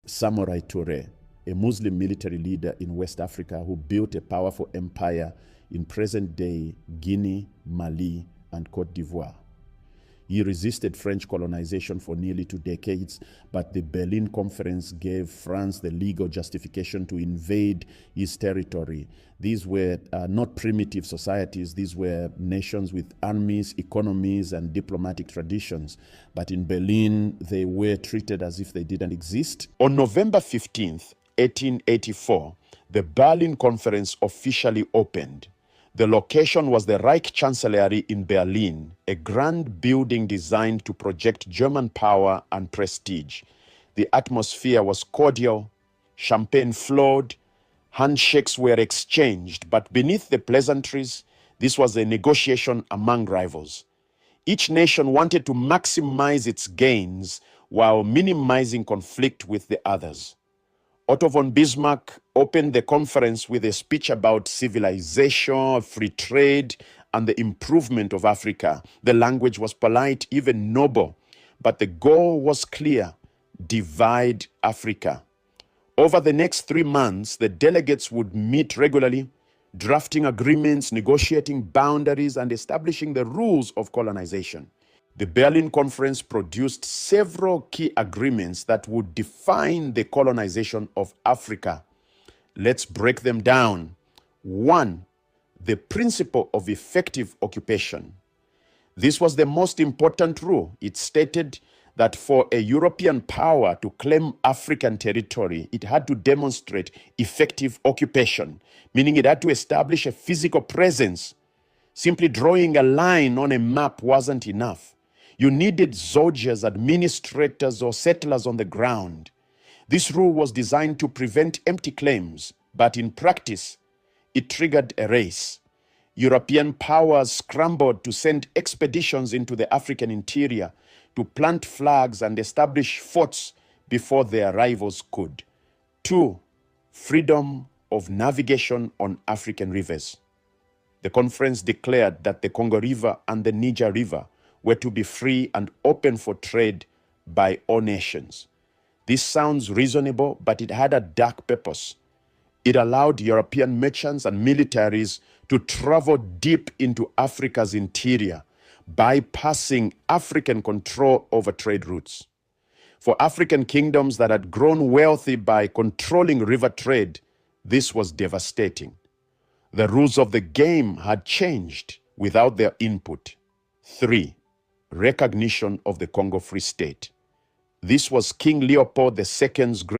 Samurai Touré, a Muslim military leader in West Africa who built a powerful empire in present-day Guinea, Mali, and Cote d'Ivoire. He resisted French colonization for nearly 2 decades, but the Berlin Conference gave France the legal justification to invade his territory. These were not primitive societies. These were nations with armies, economies, and diplomatic traditions. But in Berlin, they were treated as if they didn't exist. On November 15th, 1884, the Berlin Conference officially opened. The location was the Reich Chancellery in Berlin, a grand building designed to project German power and prestige. The atmosphere was cordial, champagne flowed, handshakes were exchanged, but beneath the pleasantries, this was a negotiation among rivals. Each nation wanted to maximize its gains while minimizing conflict with the others. Otto von Bismarck opened the conference with a speech about civilization, free trade, and the improvement of Africa. The language was polite, even noble, but the goal was clear: divide Africa. Over the next 3 months, the delegates would meet regularly, drafting agreements, negotiating boundaries, and establishing the rules of colonization. The Berlin Conference produced several key agreements that would define the colonization of Africa. Let's break them down. 1. The principle of effective occupation. This was the most important rule. It stated that for a European power to claim African territory, it had to demonstrate effective occupation, meaning it had to establish a physical presence. Simply drawing a line on a map wasn't enough. You needed soldiers, administrators, or settlers on the ground. This rule was designed to prevent empty claims, but in practice, it triggered a race. European powers scrambled to send expeditions into the African interior to plant flags and establish forts before their rivals could. 2. Freedom of navigation on African rivers. The conference declared that the Congo River and the Niger River were to be free and open for trade by all nations. This sounds reasonable, but it had a dark purpose. It allowed European merchants and militaries to travel deep into Africa's interior, bypassing African control over trade routes. For African kingdoms that had grown wealthy by controlling river trade, this was devastating. The rules of the game had changed without their input. 3. Recognition of the Congo Free State. This was King Leopold II's